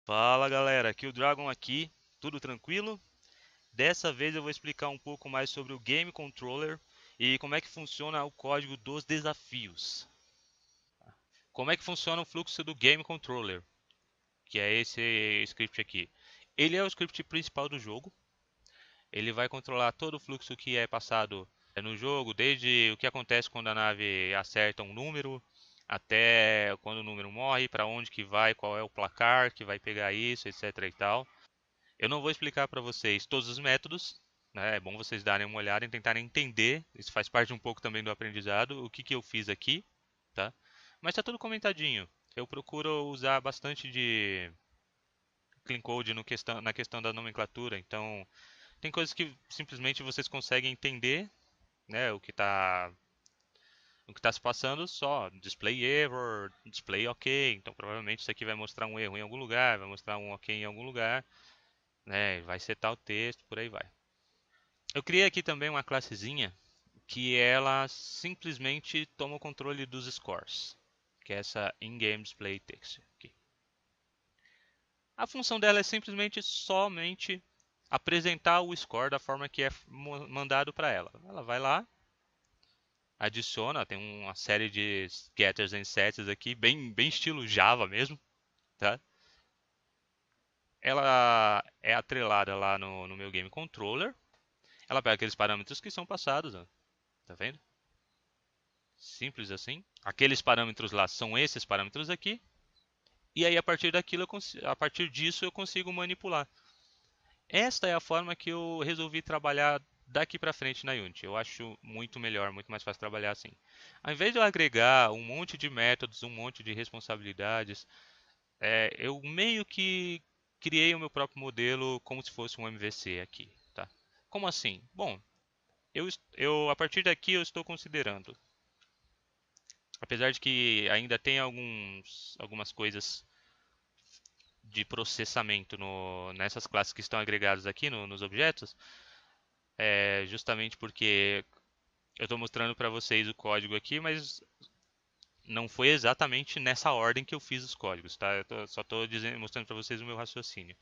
Fala galera, aqui o Dragon aqui, tudo tranquilo? Dessa vez eu vou explicar um pouco mais sobre o Game Controller e como é que funciona o código dos desafios. Como é que funciona o fluxo do Game Controller, que é esse script aqui. Ele é o script principal do jogo, ele vai controlar todo o fluxo que é passado no jogo, desde o que acontece quando a nave acerta um número, até quando o número morre, para onde que vai, qual é o placar que vai pegar isso, etc e tal. Eu não vou explicar para vocês todos os métodos, né? É bom vocês darem uma olhada e tentarem entender. Isso faz parte um pouco também do aprendizado, o que que eu fiz aqui, tá? Mas tá tudo comentadinho. Eu procuro usar bastante de clean code no na questão da nomenclatura. Então, tem coisas que simplesmente vocês conseguem entender, né? O que está se passando só. Display error, display ok. Então, provavelmente isso aqui vai mostrar um erro em algum lugar, vai mostrar um ok em algum lugar, né? Vai setar o texto, por aí vai. Eu criei aqui também uma classezinha que ela simplesmente toma o controle dos scores, que é essa in-game display text aqui. A função dela é simplesmente somente apresentar o score da forma que é mandado para ela. Ela vai lá, adiciona, tem uma série de getters and setters aqui, bem estilo Java mesmo, tá? Ela é atrelada lá no meu game controller. Ela pega aqueles parâmetros que são passados, ó, tá vendo? Simples assim. Aqueles parâmetros lá são esses parâmetros aqui. E aí a partir daquilo, a partir disso eu consigo manipular. Esta é a forma que eu resolvi trabalhar daqui para frente na Unity. Eu acho muito melhor, muito mais fácil trabalhar assim. Ao invés de eu agregar um monte de métodos, um monte de responsabilidades, eu meio que criei o meu próprio modelo como se fosse um MVC aqui, tá? Como assim? Bom, eu a partir daqui eu estou considerando, apesar de que ainda tem algumas coisas de processamento nessas classes que estão agregadas aqui nos objetos, justamente porque eu estou mostrando para vocês o código aqui, mas não foi exatamente nessa ordem que eu fiz os códigos, tá? Só estou mostrando para vocês o meu raciocínio.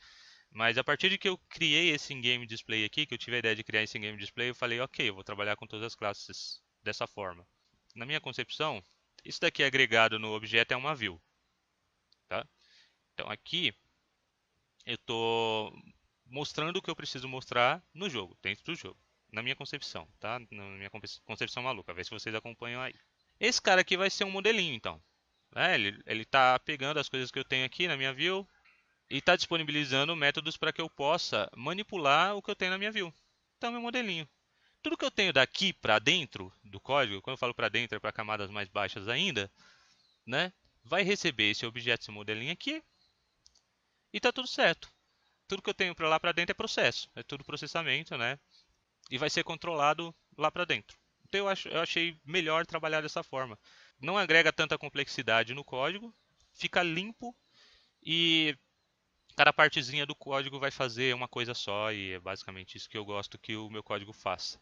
Mas a partir de que eu criei esse in-game display aqui, que eu tive a ideia de criar esse in-game display, eu falei, ok, eu vou trabalhar com todas as classes dessa forma. Na minha concepção, isso daqui agregado no objeto é uma view, tá? Então aqui eu estou mostrando o que eu preciso mostrar no jogo, dentro do jogo. Na minha concepção, tá? Na minha concepção maluca. Vê se vocês acompanham aí. Esse cara aqui vai ser um modelinho, então. Ele tá pegando as coisas que eu tenho aqui na minha view e está disponibilizando métodos para que eu possa manipular o que eu tenho na minha view. Então, meu modelinho. Tudo que eu tenho daqui para dentro do código, quando eu falo para dentro é para camadas mais baixas ainda, né? Vai receber esse objeto, esse modelinho aqui e tá tudo certo. Tudo que eu tenho para lá para dentro é processo, é tudo processamento, né? E vai ser controlado lá para dentro. Então eu achei melhor trabalhar dessa forma. Não agrega tanta complexidade no código, fica limpo e cada partezinha do código vai fazer uma coisa só e é basicamente isso que eu gosto que o meu código faça.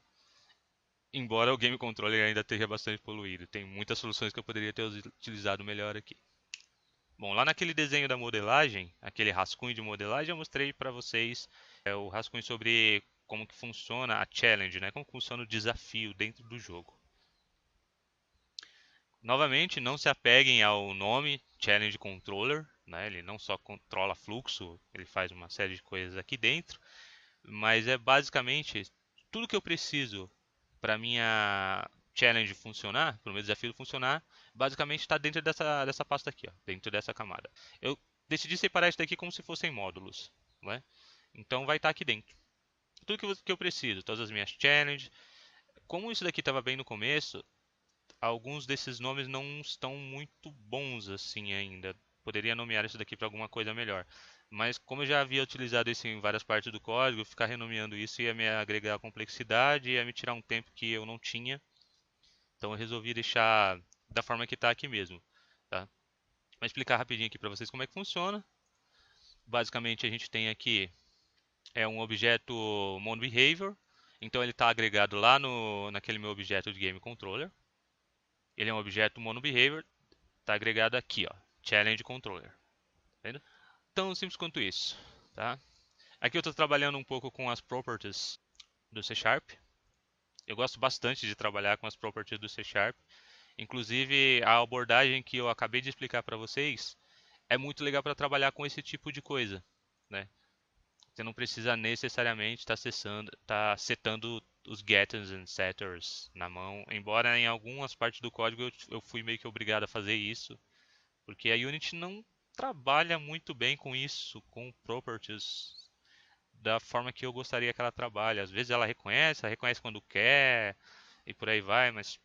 Embora o Game Controller ainda esteja bastante poluído, tem muitas soluções que eu poderia ter utilizado melhor aqui. Bom, lá naquele desenho da modelagem, aquele rascunho de modelagem, eu mostrei para vocês o rascunho sobre como que funciona a challenge, né? Como funciona o desafio dentro do jogo. Novamente, não se apeguem ao nome Challenge Controller, né? Ele não só controla fluxo, ele faz uma série de coisas aqui dentro, mas é basicamente tudo que eu preciso para minha challenge funcionar, para o meu desafio funcionar, basicamente está dentro dessa pasta aqui, ó, dentro dessa camada. Eu decidi separar isso daqui como se fossem módulos, né? Então vai estar aqui dentro. Tudo que eu preciso, todas as minhas challenges. Como isso daqui estava bem no começo, alguns desses nomes não estão muito bons assim ainda. Poderia nomear isso daqui para alguma coisa melhor. Mas como eu já havia utilizado isso em várias partes do código, ficar renomeando isso ia me agregar complexidade, ia me tirar um tempo que eu não tinha. Então eu resolvi deixar da forma que está aqui mesmo, tá? Vou explicar rapidinho aqui para vocês como é que funciona. Basicamente a gente tem aqui um objeto MonBehavior. Então ele está agregado lá naquele meu objeto de Game Controller. Ele é um objeto MonBehavior, está agregado aqui, ó, Challenge Controller. Tá vendo? Tão simples quanto isso, tá? Aqui eu estou trabalhando um pouco com as properties do C Sharp. Eu gosto bastante de trabalhar com as properties do C Sharp. Inclusive, a abordagem que eu acabei de explicar para vocês é muito legal para trabalhar com esse tipo de coisa, né? Você não precisa necessariamente estar setando os getters and setters na mão, embora em algumas partes do código eu fui meio que obrigado a fazer isso, porque a Unity não trabalha muito bem com isso, com properties, da forma que eu gostaria que ela trabalhe. Às vezes ela reconhece quando quer e por aí vai, mas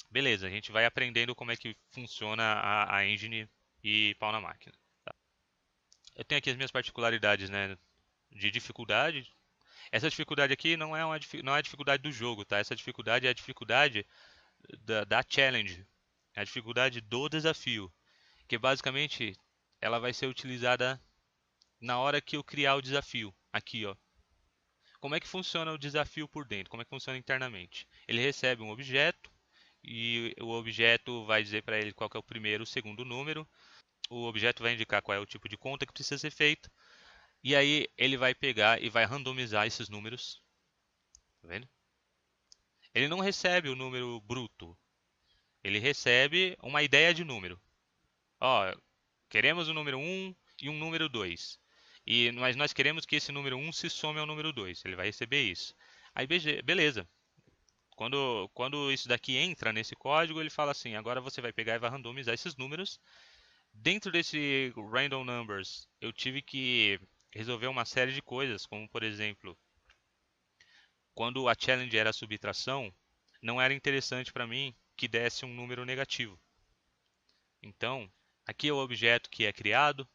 beleza, a gente vai aprendendo como é que funciona a engine e pau na máquina. Tá? Eu tenho aqui as minhas particularidades, né, de dificuldade. Essa dificuldade aqui não é a dificuldade do jogo, tá? Essa dificuldade é a dificuldade da challenge, é a dificuldade do desafio, que basicamente ela vai ser utilizada na hora que eu criar o desafio. Aqui, ó. Como é que funciona o desafio por dentro? Como é que funciona internamente? Ele recebe um objeto e o objeto vai dizer para ele qual que é o primeiro, o segundo número. O objeto vai indicar qual é o tipo de conta que precisa ser feita. E aí ele vai pegar e vai randomizar esses números. Tá vendo? Ele não recebe o número bruto. Ele recebe uma ideia de número. Ó, queremos o número 1 e um número 2. Mas nós queremos que esse número 1 se some ao número 2. Ele vai receber isso. Aí beleza. Quando isso daqui entra nesse código, ele fala assim, agora você vai pegar e vai randomizar esses números. Dentro desse random numbers, eu tive que resolver uma série de coisas, como por exemplo, quando a challenge era subtração, não era interessante para mim que desse um número negativo. Então, aqui é o objeto que é criado,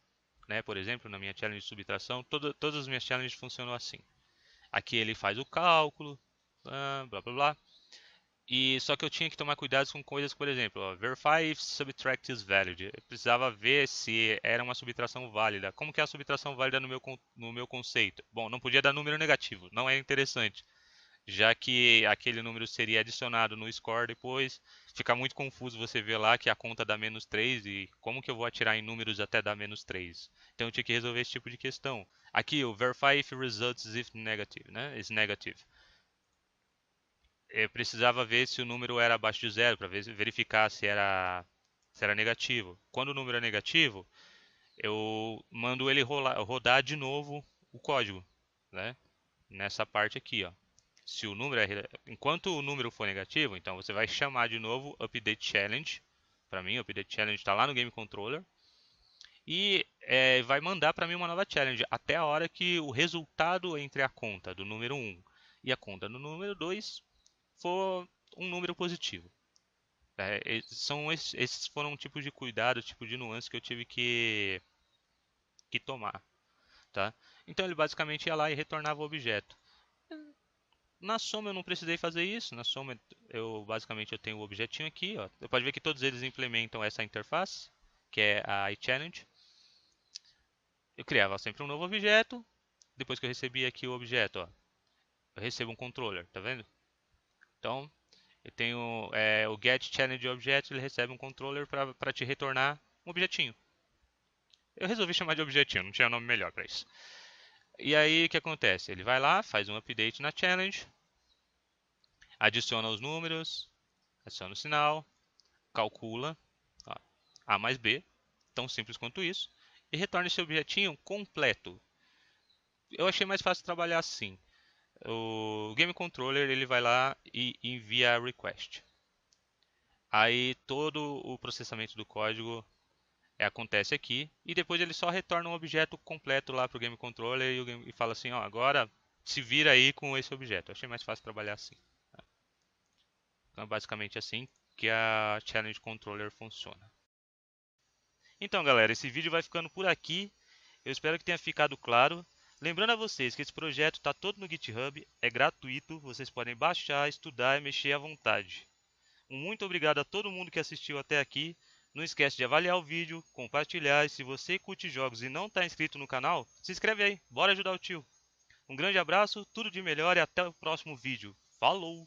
né? Por exemplo, na minha challenge de subtração, todas as minhas challenges funcionam assim. Aqui ele faz o cálculo, blá blá blá. E só que eu tinha que tomar cuidado com coisas, por exemplo, ó, verify if subtract is valid. Eu precisava ver se era uma subtração válida. Como que é a subtração válida no meu conceito? Bom, não podia dar número negativo, não é interessante, já que aquele número seria adicionado no score depois. Fica muito confuso você ver lá que a conta dá menos 3 e como que eu vou atirar em números até dar menos 3. Então eu tinha que resolver esse tipo de questão. Aqui, o verify if results if negative, né? Is negative. Eu precisava ver se o número era abaixo de zero para verificar se era negativo. Quando o número é negativo, eu mando ele rodar de novo o código, né? Nessa parte aqui, ó. Se o número enquanto o número for negativo, então você vai chamar de novo update challenge. Para mim, o update challenge está lá no game controller e vai mandar para mim uma nova challenge até a hora que o resultado entre a conta do número 1 e a conta do número 2 for um número positivo. Esses foram tipos de cuidado, tipo de nuance que eu tive que tomar, tá? Então ele basicamente ia lá e retornava o objeto. Na soma eu não precisei fazer isso. Na soma eu basicamente eu tenho o objetinho aqui, ó. Você pode ver que todos eles implementam essa interface, que é a iChallenge. Eu criava sempre um novo objeto. Depois que eu recebi aqui o objeto, ó, eu recebo um controller, tá vendo? Então eu tenho o getChallengeObject, ele recebe um controller para te retornar um objetinho. Eu resolvi chamar de objetinho, não tinha nome melhor para isso. E aí o que acontece? Ele vai lá, faz um update na challenge, adiciona os números, adiciona o sinal, calcula, ó, A mais B, tão simples quanto isso, e retorna esse objetinho completo. Eu achei mais fácil trabalhar assim. O Game Controller ele vai lá e envia a request. Aí todo o processamento do código acontece aqui e depois ele só retorna um objeto completo lá para o Game Controller e fala assim, ó, agora se vira aí com esse objeto. Eu achei mais fácil trabalhar assim. Então é basicamente assim que a Challenge Controller funciona. Então galera, esse vídeo vai ficando por aqui. Eu espero que tenha ficado claro. Lembrando a vocês que esse projeto está todo no GitHub, é gratuito, vocês podem baixar, estudar e mexer à vontade. Um muito obrigado a todo mundo que assistiu até aqui. Não esquece de avaliar o vídeo, compartilhar e se você curte jogos e não está inscrito no canal, se inscreve aí, bora ajudar o tio. Um grande abraço, tudo de melhor e até o próximo vídeo. Falou!